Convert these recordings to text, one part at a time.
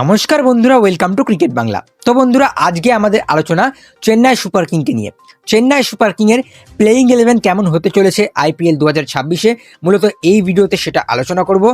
নমস্কার বন্ধুরা, welcome to cricket Bangla. তো বন্ধুরা, আজকে আমাদের আলোচনা চেন্নাই সুপার কিংকে নিয়ে। চেন্নাই সুপার কিংয়ের প্লেয়িং 11 কেমন হতে চলেছে আইপিএল 2026-এ, মূলত এই ভিডিওতে সেটা আলোচনা করব।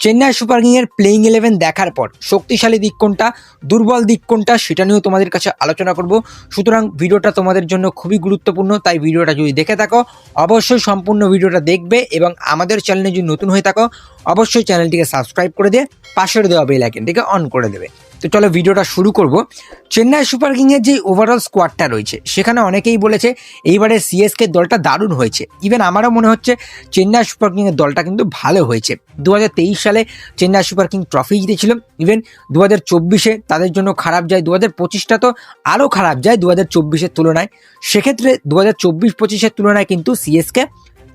চেন্নাই সুপার কিংয়ের প্লেয়িং 11 দেখার পর শক্তিশালী দিক কোনটা, দুর্বল দিক কোনটা, সেটা নিয়েও তোমাদের কাছে আলোচনা করব। সুতরাং ভিডিওটা তোমাদের জন্য খুবই গুরুত্বপূর্ণ, তাই ভিডিওটা যদি দেখে থাকো অবশ্যই সম্পূর্ণ ভিডিওটা দেখবে এবং আমাদের চ্যানেলে যদি নতুন হয়ে থাকো অবশ্যই চ্যানেলটিকে সাবস্ক্রাইব করে দিয়ে পাশের দেওয়া বেল আইকনটিকে অন করে দেবে। তো চলো ভিডিওটা শুরু করব। চেন্নাই সুপার কিংয়ের যে ওভারঅল স্কোয়াডটা রয়েছে সেখানে অনেকেই বলেছে এইবারে সিএসকে দলটা দারুণ হয়েছে। ইভেন আমারও মনে হচ্ছে চেন্নাই সুপার কিংয়ের দলটা কিন্তু ভালো হয়েছে। 2023 সালে চেন্নাই সুপার কিং ট্রফি জিতেছিল। ইভেন 2024-এ তাদের জন্য খারাপ যায়, 2025টা তো আরও খারাপ যায় 2024-এর তুলনায়। সেক্ষেত্রে 2024-25-এর তুলনায় কিন্তু সিএসকে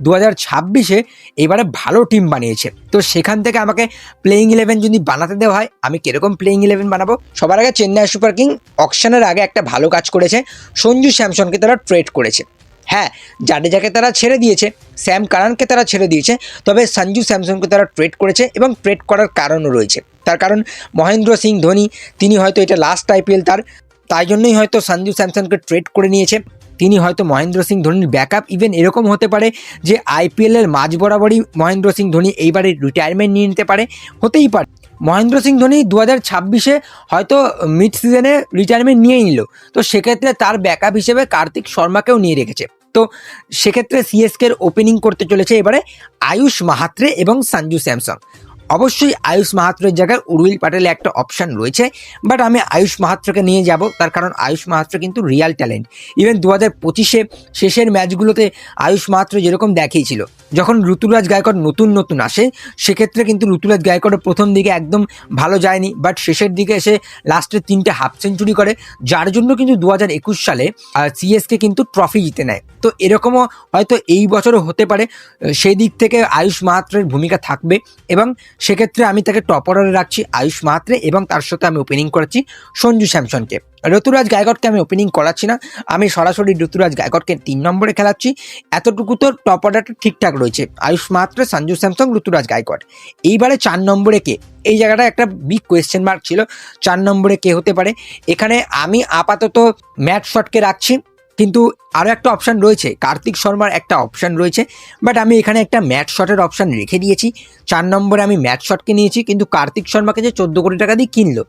2026-এ এবারে ভালো টিম বানিয়েছে। তো সেখান থেকে আমাকে প্লেয়িং 11 যদি বানাতে দেওয়া হয় আমি কিরকম প্লেয়িং 11 বানাবো? সবার আগে চেন্নাই সুপার কিং অকশনের আগে একটা ভালো কাজ করেছে, সঞ্জু স্যামসনকে তারা ট্রেড করেছে। হ্যাঁ, জাডেজাকে তারা ছেড়ে দিয়েছে, স্যাম কারানকে তারা ছেড়ে দিয়েছে, তবে সঞ্জু স্যামসনকে তারা ট্রেড করেছে এবং ট্রেড করার কারণও রয়েছে। তার কারণ মহেন্দ্র সিং ধোনি, তিনি হয়তো এটা লাস্ট আইপিএল তাই জন্যই হয়তো সঞ্জু স্যামসনকে ট্রেড করে নিয়েছে। তিনি হয়তো মহেন্দ্র সিং ধোনির ব্যাকআপ। ইভেন এরকম হতে পারে যে আইপিএলের মাঝ বরাবরই মহেন্দ্র সিং ধোনি এইবারে রিটায়ারমেন্ট নিয়ে নিতে পারে, হতেই পারে। মহেন্দ্র সিং ধোনি 2026-এ হয়তো মিড সিজনে রিটায়ারমেন্ট নিয়েই নিল, তো সেক্ষেত্রে তার ব্যাকআপ হিসেবে কার্তিক শর্মাকেও নিয়ে রেখেছে। তো সেক্ষেত্রে সিএসকের ওপেনিং করতে চলেছে এবারে আয়ুষ মাহাত্রে এবং সঞ্জু স্যামসন। অবশ্যই আয়ুষ মাহাত্রের জায়গায় উর্বিল প্যাটেলে একটা অপশান রয়েছে, বাট আমি আয়ুষ মাহাত্রকে নিয়ে যাব, তার কারণ আয়ুষ মাহাত্র কিন্তু রিয়াল ট্যালেন্ট। ইভেন 2025-এ শেষের ম্যাচগুলোতে আয়ুষ মাহাত্র যেরকম দেখিয়েছিল, যখন ঋতুরাজ গায়কোয়াড় নতুন আসে সেক্ষেত্রে কিন্তু ঋতুরাজ গায়কোয়াড়ের প্রথম দিকে একদম ভালো যায়নি, বাট শেষের দিকে এসে লাস্টে 3টে হাফ সেঞ্চুরি করে, যার জন্য কিন্তু 2021 সালে সিএসকে কিন্তু ট্রফি জিতে নেয়। তো এরকমও হয়তো এই বছরও হতে পারে, সেই দিক থেকে আয়ুষ মাহাত্রের ভূমিকা থাকবে এবং সেক্ষেত্রে আমি তাকে টপ অর্ডারে রাখছি আয়ুষ মাহাত্রে, এবং তার সাথে আমি ওপেনিং করাচ্ছি সঞ্জু স্যামসনকে। ঋতুরাজ গায়কোয়াড়কে আমি ওপেনিং করাচ্ছি না, আমি সরাসরি ঋতুরাজ গায়কোয়াড়কে 3 নম্বরে খেলাচ্ছি। এতটুকু তো টপ অর্ডারটা ঠিকঠাক রয়েছে, আয়ুষ মাহাত্রে, সঞ্জু স্যামসন, ঋতুরাজ গায়কোয়াড়। এইবারে 4 নম্বরে কে? এই জায়গাটা একটা বিগ কোয়েশ্চেন মার্ক ছিল, 4 নম্বরে কে হতে পারে। এখানে আমি আপাতত ম্যাট শটকে রাখছি, কিন্তু আরও একটা অপশান রয়েছে, কার্তিক শর্মার একটা অপশান রয়েছে, বাট আমি এখানে একটা ম্যাট শটের অপশান রেখে দিয়েছি। 4 নম্বরে আমি ম্যাট শটকে নিয়েছি, কিন্তু কার্তিক শর্মাকে যে 14 কোটি টাকা দিয়ে কিনলো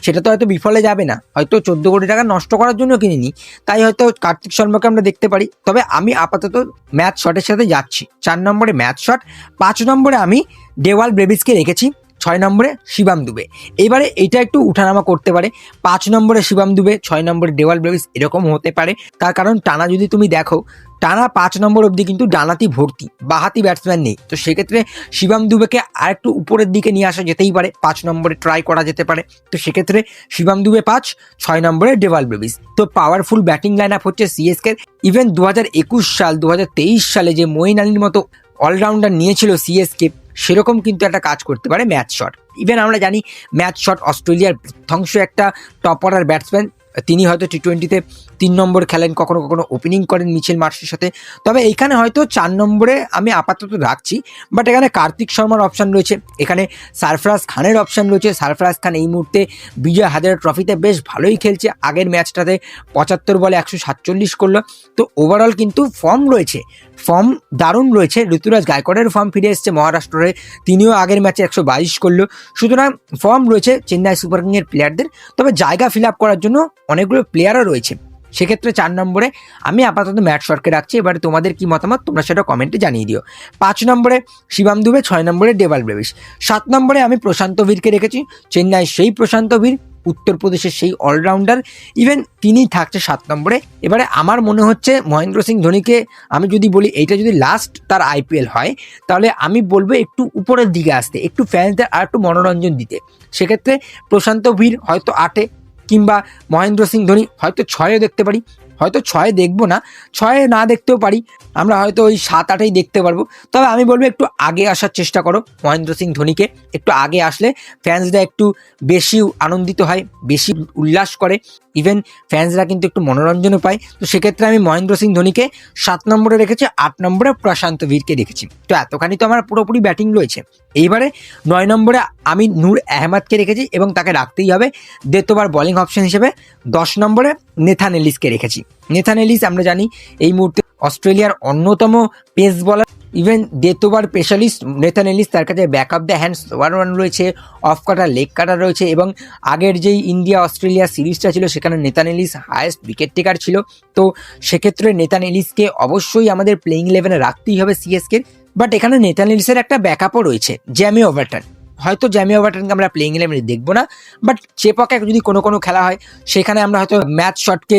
সেটা তো হয়তো বিফলে যাবে না, হয়তো 14 কোটি টাকা নষ্ট করার জন্য কিনিনি, তাই হয়তো কার্তিক শর্মাকে আমরা দেখতে পারি। তবে আমি আপাতত ম্যাচ শটের সাথে যাচ্ছি, 4 নম্বরে ম্যাচ শট, 5 নম্বরে আমি ডেওয়াল ব্রেভিসকে রেখেছি, 6 নম্বরে শিবাম দুবে। এবারে এইটা একটু উঠানামা করতে পারে, 5 নম্বরে শিবাম দুবে, 6 নম্বরে ডেওয়াল ব্রেভিস, এরকম হতে পারে। তার কারণ টানা যদি তুমি দেখো, টানা 5 নম্বর অবধি কিন্তু ডানাতি ভর্তি, বাহাতি ব্যাটসম্যান নেই। তো সেক্ষেত্রে শিবাম দুবেকে আর একটু উপরের দিকে নিয়ে আসা যেতেই পারে, 5 নম্বরে ট্রাই করা যেতে পারে। তো সেক্ষেত্রে শিবাম দুবে 5, 6 নম্বরে ডেওয়াল ব্রেভিস। তো পাওয়ারফুল ব্যাটিং লাইন আপ হচ্ছে সিএসকের। ইভেন 2021 সাল 2023 সালে যে মঈন আলীর মতো অলরাউন্ডার নিয়েছিল সিএসকে, সেরকম কিন্তু একটা কাজ করতে পারে ম্যাচ শট। ইভেন আমরা জানি ম্যাচ শট অস্ট্রেলিয়ার ধ্বংস একটা টপ অর্ডার ব্যাটসম্যান, তিনি হয়তো টি-20-তে 3 নম্বর খেলেন, কখনো কখনো ওপেনিং করেন মিচেল মার্শের সাথে। তবে এইখানে হয়তো 4 নম্বরে আমি আপাতত রাখছি, বাট এখানে কার্তিক শর্মার অপশান রয়েছে, এখানে সারফরাজ খানের অপশান রয়েছে। সারফরাজ খান এই মুহূর্তে বিজয় হাজারে ট্রফিতে বেশ ভালোই খেলছে, আগের ম্যাচটাতে 75 বলে 147 করলো। তো ওভারঅল কিন্তু ফর্ম রয়েছে, ফর্ম দারুণ রয়েছে। ঋতুরাজ গায়কোয়াড়ের ফর্ম ফিরে এসছে মহারাষ্ট্রে, তিনিও আগের ম্যাচে 122 করলো। সুতরাং ফর্ম রয়েছে চেন্নাই সুপার কিংয়ের প্লেয়ারদের, তবে জায়গা ফিল আপ করার জন্য অনেকগুলো প্লেয়ারও রয়েছে। সেক্ষেত্রে 4 নম্বরে আমি আপাতত ম্যাট শটকে রাখছি। এবারে তোমাদের কি মতামত তোমরা সেটা কমেন্টে জানিয়ে দিও। 5 নম্বরে শিবাম দুবে, 6 নম্বরে ডেওয়াল ব্রেভিস, 7 নম্বরে আমি প্রশান্ত বীরকে রেখেছি। চেন্নাই সেই প্রশান্ত বীর, উত্তরপ্রদেশের সেই অলরাউন্ডার, ইভেন তিনিই থাকছে 7 নম্বরে। এবারে আমার মনে হচ্ছে মহেন্দ্র সিং ধোনিকে আমি যদি বলি এইটা যদি লাস্ট তার আইপিএল হয়, তাহলে আমি বলবো একটু উপরের দিকে আসতে, একটু ফ্যান্সদের আর একটু মনোরঞ্জন দিতে। সেক্ষেত্রে প্রশান্ত বীর হয়তো 8-এ, কিংবা মহেন্দ্র সিং ধোনি হয়তো 6-এ দেখতে পারি, হয়তো 6-এ দেখবো না, 6-এ না দেখতেও পারি, আমরা হয়তো ওই 7-8-এই দেখতে পারবো। তবে আমি বলবো একটু আগে আসার চেষ্টা করো মহেন্দ্র সিং ধোনিকে, একটু আগে আসলে ফ্যান্সরা একটু বেশি আনন্দিত হয়, বেশি উল্লাস করে, ইভেন ফ্যান্সরা কিন্তু একটু মনোরঞ্জনও পায়। তো সেক্ষেত্রে আমি মহেন্দ্র সিং ধোনিকে 7 নম্বরে রেখেছি, 8 নম্বরে প্রশান্ত বীরকে রেখেছি। তো এতখানি তো আমার পুরোপুরি ব্যাটিং রয়েছে। এইবারে 9 নম্বরে আমি নূর আহমেদকে রেখেছি এবং তাকে রাখতেই হবে ডেথ ওভার বোলিং অপশন হিসেবে। 10 নম্বরে নেথান এলিসকে রেখেছি। নেথান এলিস আমরা জানি এই মুহূর্তে অস্ট্রেলিয়ার অন্যতম pace bowler, even death over specialist Nathan Ellis, তার কাছে ব্যাক অফ দ্য হ্যান্ডস 1-1 রয়েছে, অফ কাটার লেগ কাটার রয়েছে এবং আগের যেই ইন্ডিয়া অস্ট্রেলিয়া সিরিজটা ছিল সেখানে Nathan Ellis highest wicket taker ছিল। তো সেক্ষেত্রে নেথান এলিসকে অবশ্যই আমাদের প্লেইং 11-এ রাখতেই হবে সিএসকে। বাট এখানে নেথান এলিসের একটা ব্যাকআপও রয়েছে, জ্যামি ওভারটন। হয়তো জ্যামি ওভারটনকে আমরা প্লেইং 11-এ দেখবো না, বাট চেপকে যদি কোনো খেলা হয় সেখানে আমরা হয়তো ম্যাচ শটকে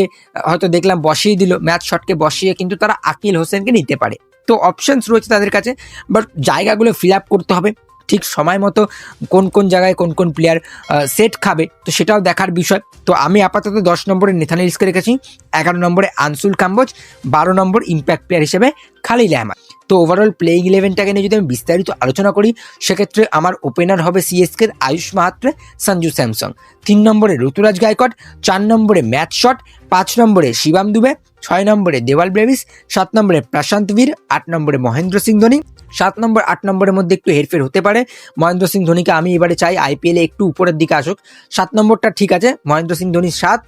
হয়তো দেখলাম বসিয়ে দিল, ম্যাচ শটকে বসিয়ে কিন্তু তারা আকিল হোসেনকে নিতে পারে। তো অপশনস রয়েছে তাদের কাছে, বাট জায়গাগুলো ফিল আপ করতে হবে ঠিক সময় মতো, কোন জায়গায় কোন প্লেয়ার সেট খাবে তো সেটাও দেখার বিষয়। তো আমি আপাতত 10 নম্বরে নেথান এলিসকে রেখেছি, 11 নম্বরে আনসুল কাম্বোজ, 12 নম্বর ইম্প্যাক্ট প্লেয়ার হিসেবে খালিল আহমেদ। তো ওভারঅল প্লেইং 11টাকে নিয়ে যদি আমি বিস্তারিত আলোচনা করি সেক্ষেত্রে আমার ওপেনার হবে সিএসকের আয়ুষ মাহাত্রে, সঞ্জু স্যামসং, 3 নম্বরে ঋতুরাজ গায়কোয়াড়, 4 নম্বরে ম্যাচ শট, 5 নম্বরে শিবাম দুবে, 6 নম্বরে দেওয়াল ব্রেভিস, 7 নম্বরে প্রশান্ত বীর, 8 নম্বরে মহেন্দ্র সিং ধোনি। 7 নম্বর 8 নম্বরের মধ্যে একটু হেরফের হতে পারে, মহেন্দ্র সিং ধোনিকে আমি এবারে চাই আইপিএলে একটু উপরের দিকে আসুক। 7 নম্বরটা ঠিক আছে, মহেন্দ্র সিং ধোনি 7,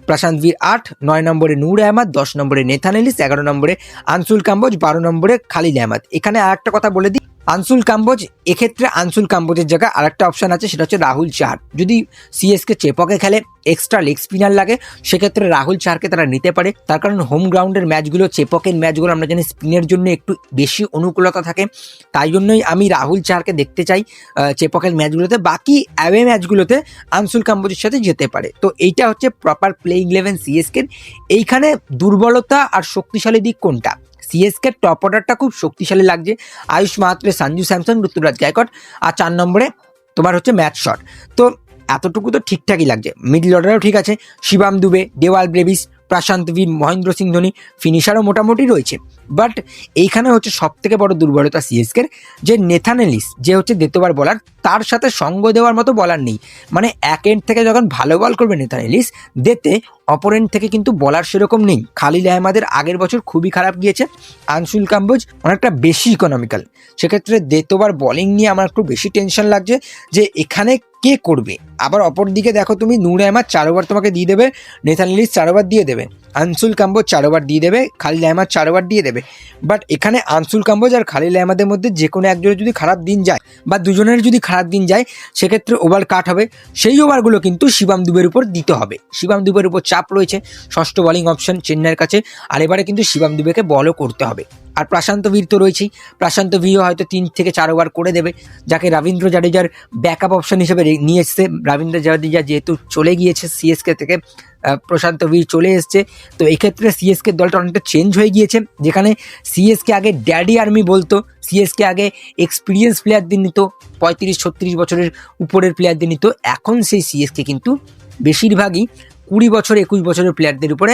প্রশান্ত বীর 8, 9 নম্বরে নূর আহমেদ, 10 নম্বরে নেথান এলিস, 11 নম্বরে আনসুল কাম্বোজ, 12 নম্বরে খালিল আহমেদ। এখানে আরেকটা কথা বলে দিই, আনসুল কাম্বোজ, এক্ষেত্রে আনসুল কাম্বোজের জায়গায় আরেকটা অপশন আছে, সেটা হচ্ছে রাহুল চাহার। যদি সিএসকে চেপকে খেলে এক্সট্রা লেগ স্পিনার লাগে সেক্ষেত্রে রাহুল চাহারকে তারা নিতে পারে, তার কারণ হোম গ্রাউন্ডের ম্যাচগুলো, চেপকের ম্যাচগুলো আমরা জানি স্পিনের জন্য একটু বেশি অনুকূলতা থাকে, তাই জন্যই আমি রাহুল চাহারকে দেখতে চাই চেপকের ম্যাচগুলোতে। বাকি অ্যাওয়ে ম্যাচগুলোতে আনসুল কাম্বোজের সাথে যেতে পারে। তো এইটা হচ্ছে প্রপার প্লেইং 11 সিএসকের। এইখানে দুর্বলতা আর শক্তিশালী দিক কোনটা? সিএসকে টপ অর্ডারটা খুব শক্তিশালী লাগছে, আয়ুষ মাহাত্রে, সঞ্জু স্যামসন, ঋতুরাজ গায়কোয়াড়, আর 4 নম্বরে তোমার হচ্ছে ম্যাচ শট। তো এতটুকু তো ঠিকঠাকই লাগছে। মিডল অর্ডারও ঠিক আছে, শিবাম দুবে, দেওয়াল ব্রেভিস, প্রশান্ত বীর, মহেন্দ্র সিং ধোনি, ফিনিশারও মোটামুটি রয়েছে। বাট এইখানে হচ্ছে সব থেকে বড় দুর্বলতা সিএসকের, যে নেথান এলিস যে হচ্ছে ডেথ ওভার বলার, তার সাথে সঙ্গ দেওয়ার মতো বলার নেই। মানে এক এন্ড থেকে যখন ভালো বল করবে নেথান এলিস, ডেতে অপর এন্ড থেকে কিন্তু বলার সেরকম নেই। খালিল আহমেদের আগের বছর খুবই খারাপ গিয়েছে, আনসুল কাম্বোজ অনেকটা বেশি ইকোনমিক্যাল। সেক্ষেত্রে ডেথ ওভার বলিং নিয়ে আমার একটু বেশি টেনশন লাগছে যে এখানে কে করবে। আবার অপর দিকে দেখো তুমি, নূর আহমেদ 4 ওভার তোমাকে দিয়ে দেবে, নেথান এলিস 4 ওভার দিয়ে দেবে, আনসুল কাম্বোজ 4 ওভার দিয়ে দেবে, খালিল আহমেদ 4 ওভার দিয়ে দেবে। বাট এখানে আনসুল কাম্বোজ আর খালিল আহমেদের মধ্যে যে কোনো একজনের যদি খারাপ দিন যায় বা দুজনের যদি খারাপ দিন যায় সেক্ষেত্রে ওভার কাট হবে। সেই ওভারগুলো কিন্তু শিবাম দুবের উপর দিতে হবে। শিবাম দুবের উপর চাপ রয়েছে, ষষ্ঠ বোলিং অপশন চেন্নাইয়ের কাছে, আর এবারে কিন্তু শিবাম দুবেকে বলও করতে হবে। আর প্রশান্ত বীর তো রয়েছেই, প্রশান্ত বীরও হয়তো 3 থেকে 4 ওভার করে দেবে, যাকে রবীন্দ্র জাডেজার ব্যাকআপ অপশন হিসেবে নিয়ে এসছে। রবীন্দ্র জাডেজা যেহেতু চলে গিয়েছে সিএসকে থেকে, প্রশান্ত বীর চলে এসছে, তো এক্ষেত্রে সিএসকে দলটা অনেকটা চেঞ্জ হয়ে গিয়েছে। যেখানে সিএসকে আগে ড্যাডি আর্মি বলতো, সিএসকে আগে এক্সপিরিয়েন্স প্লেয়ারদের নিত, 35-36 বছরের উপরের প্লেয়ারদের নিত, এখন সেই সিএসকে কিন্তু বেশিরভাগই 20 বছর 21 বছরের প্লেয়ারদের উপরে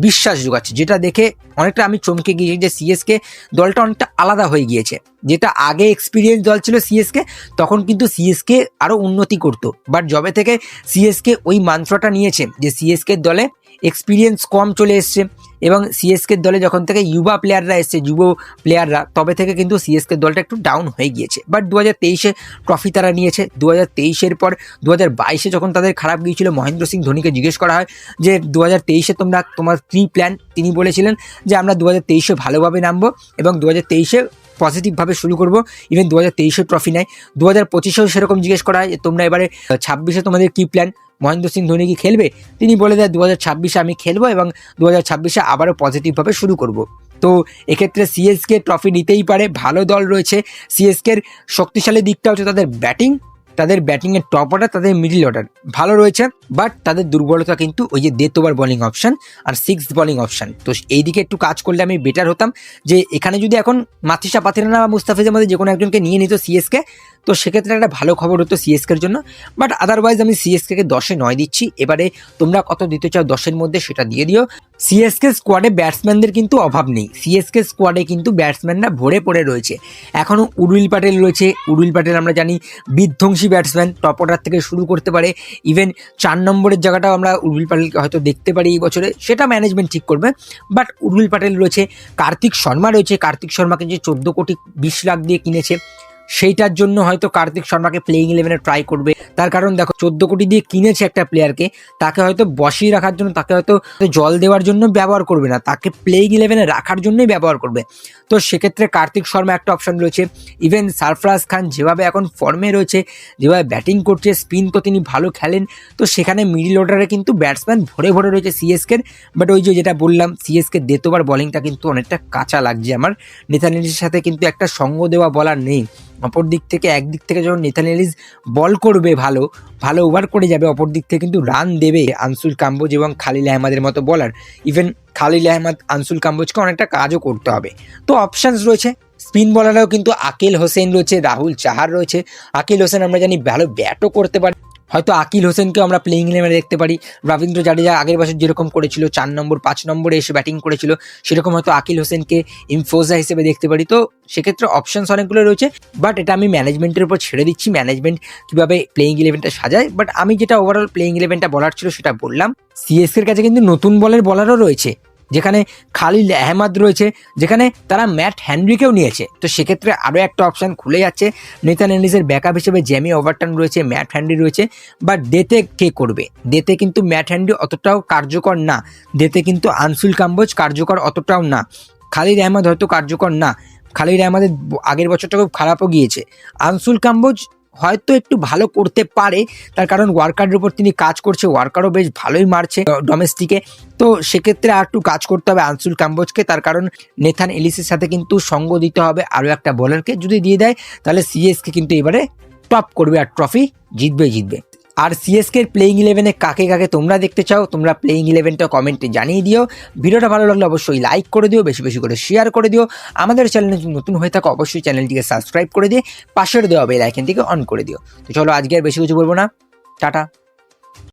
বিশ্বাস যোগাচ্ছে, যেটা দেখে অনেকটা আমি চমকে গিয়েছি যে সিএসকে দলটা অনেকটা আলাদা হয়ে গিয়েছে। যেটা আগে এক্সপিরিয়েন্স দল ছিল সিএসকে, তখন কিন্তু সিএসকে আরও উন্নতি করতো, বাট যবে থেকে সিএসকে ওই মান্ত্রটা নিয়েছে যে সিএসকে দলে এক্সপিরিয়েন্স কম চলে এসছে এবং সিএসকে দলে যখন থেকে যুবা প্লেয়াররা এসছে, যুব প্লেয়াররা, তবে থেকে কিন্তু সিএসকে দলটা একটু ডাউন হয়ে গিয়েছে। বাট 2023-এ ট্রফি তারা নিয়েছে, 2023-এর পর 2022-এ যখন তাদের খারাপ গিয়েছিল, মহেন্দ্র সিং ধোনিকে জিজ্ঞেস করা হয় যে 2023-এ তোমার কি প্ল্যান, তিনি বলেছিলেন যে আমরা 2023-এ ভালোভাবে নামবো এবং 2023-এ পজিটিভভাবে শুরু করবো। ইভেন 2023-এ ট্রফি নেয়, 2025-এও সেরকম জিজ্ঞেস করা হয় যে তোমরা এবারে 26-এ তোমাদের কি প্ল্যান, মহেন্দ্র সিং ধোনি কি খেলবে, তিনি বলে দেয় 2026-এ আমি খেলবো এবং 2026-এ আবারও পজিটিভভাবে শুরু করব। তো এক্ষেত্রে সিএসকে ট্রফি নিতেই পারে, ভালো দল রয়েছে। সিএসকের শক্তিশালী দিকটা হচ্ছে তাদের ব্যাটিং, তাদের ব্যাটিংয়ের টপ অর্ডার, তাদের মিডল অর্ডার ভালো রয়েছে, বাট তাদের দুর্বলতা কিন্তু ওই যে ডেথ ওভার বোলিং অপশন আর 6th বোলিং অপশন। তো এই দিকে একটু কাজ করলে আমি বেটার হতাম, যে এখানে যদি এখন মাথিসা পাতিরানা বা মুস্তাফিজের মধ্যে যে কোনো একজনকে নিয়ে নিত সিএসকে, তো সেক্ষেত্রে একটা ভালো খবর হতো সিএসকের জন্য। বাট আদারওয়াইজ আমি সিএসকে 10-এ 9 দিচ্ছি। এবারে তোমরা কত দিতে চাও 10-এর মধ্যে সেটা দিয়ে দিও। সিএসকে স্কোয়াডে ব্যাটসম্যানদের কিন্তু অভাব নেই, সিএসকে স্কোয়াডে কিন্তু ব্যাটসম্যানরা ভরে পড়ে রয়েছে। এখনও উর্বিল পাটেল রয়েছে, উর্বিল পাটেল আমরা জানি বিধ্বংসী ব্যাটসম্যান, টপ অর্ডার থেকে শুরু করতে পারে। ইভেন 4 নম্বরের জায়গাটাও আমরা উর্বিল পাটেলকে হয়তো দেখতে পারি এই বছরে, সেটা ম্যানেজমেন্ট ঠিক করবে। বাট উর্বিল পাটেল রয়েছে, কার্তিক শর্মা রয়েছে, কার্তিক শর্মাকে যে 14 কোটি 20 লাখ দিয়ে কিনেছে, সেইটার জন্য হয়তো কার্তিক শর্মাকে প্লেইং 11-এ ট্রাই করবে। তার কারণ দেখো 14 কোটি দিয়ে কিনেছে একটা প্লেয়ারকে, তাকে হয়তো বসিয়ে রাখার জন্য, তাকে হয়তো জল দেওয়ার জন্য ব্যবহার করবে না, তাকে প্লেইং 11-এ রাখার জন্যই ব্যবহার করবে। তো সেক্ষেত্রে কার্তিক শর্মা একটা অপশন রয়েছে। ইভেন সারফরাজ খান যেভাবে এখন ফর্মে রয়েছে, যেভাবে ব্যাটিং করছে, স্পিন তো তিনি ভালো খেলেন, তো সেখানে মিডল অর্ডারে কিন্তু ব্যাটসম্যান ভরে ভরে রয়েছে সিএসকের। বাট ওই যে যেটা বললাম, সিএসকে দেতোবার বলিংটা কিন্তু অনেকটা কাঁচা লাগছে আমার। নেথান এলিসের সাথে কিন্তু একটা সঙ্গ দেওয়া বলার নেই। অপর দিক থেকে একদিক থেকে যখন নেথান এলিস বল করবে, ভালো ভালো ওভার করে যাবে, অপর দিক থেকে কিন্তু রান দেবে আনসুল কাম্বোজ এবং খালিল আহমেদের মতো বলার। ইভেন খালিল আহমেদ, আনসুল কাম্বোজকে অনেকটা কাজও করতে হবে। তো অপশানস রয়েছে। স্পিন বলারও কিন্তু আকিল হোসেন রয়েছে, রাহুল চাহার রয়েছে। আকিল হোসেন আমরা জানি ভালো ব্যাটও করতে পারে, হয়তো আকিল হোসেনকেও আমরা প্লেইং 11-এ দেখতে পারি। রবীন্দ্র জাডেজা আগের বছর যেরকম করেছিল, 4 নম্বর 5 নম্বরে এসে ব্যাটিং করেছিল, সেরকম হয়তো আকিল হোসেনকে ইনফোজা হিসেবে দেখতে পারি। তো সেক্ষেত্রে অপশনস অনেকগুলো রয়েছে, বাট এটা আমি ম্যানেজমেন্টের উপর ছেড়ে দিচ্ছি, ম্যানেজমেন্ট কীভাবে প্লেইং 11-টা সাজায়। বাট আমি যেটা ওভারঅল প্লেইং 11-টা বলার ছিল সেটা বললাম। সিএসকের কাছে কিন্তু নতুন বলারও রয়েছে, যেখানে খালিল আহমেদ রয়েছে, যেখানে তারা ম্যাট হেনরিকেও নিয়েছে। তো সেক্ষেত্রে আরও একটা অপশান খুলে যাচ্ছে। নেথান এলিসের ব্যাকআপ হিসেবে জেমি ওভারটন রয়েছে, ম্যাট হ্যান্ডি রয়েছে। বাট ডেতে কে করবে? ডেতে কিন্তু ম্যাট হ্যান্ডি অতটাও কার্যকর না, ডেতে কিন্তু আনসুল কাম্বোজ কার্যকর অতটাও না, খালিল আহমেদ হয়তো কার্যকর না। খালিল আহমেদের আগের বছরটা খুব খারাপও গিয়েছে। আনসুল কাম্বোজ হয়তো একটু ভালো করতে পারে, তার কারণ ওয়ার্কারের উপর তিনি কাজ করছে, ওয়ার্কারও বেশ ভালোই মারছে ডোমেস্টিকে। তো সেক্ষেত্রে আর একটু কাজ করতে হবে আনসুল কাম্বোজকে, তার কারণ নেথান এলিসের সাথে কিন্তু সঙ্গ দিতে হবে আরও একটা বোলারকে। যদি দিয়ে দেয় তাহলে সিএসকে কিন্তু এবারে টপ করবে আর ট্রফি জিতবে। আর সিএসকে প্লেইং 11-এ কাকে কাকে তোমরা দেখতে চাও, তোমরা প্লেইং 11টা কমেন্টে জানিয়ে দিও। ভিডিওটা ভালো লাগলে অবশ্যই লাইক করে দিও, বেশি বেশি করে শেয়ার করে দিও। আমাদের চ্যানেলে নতুন হয়ে থাকো অবশ্যই চ্যানেলটিকে সাবস্ক্রাইব করে দিয়ে পাশের দেওয়া বেল আইকনটিকে অন করে দিও। তো চলো আজকে আর বেশি কিছু বলবো না, টাটা।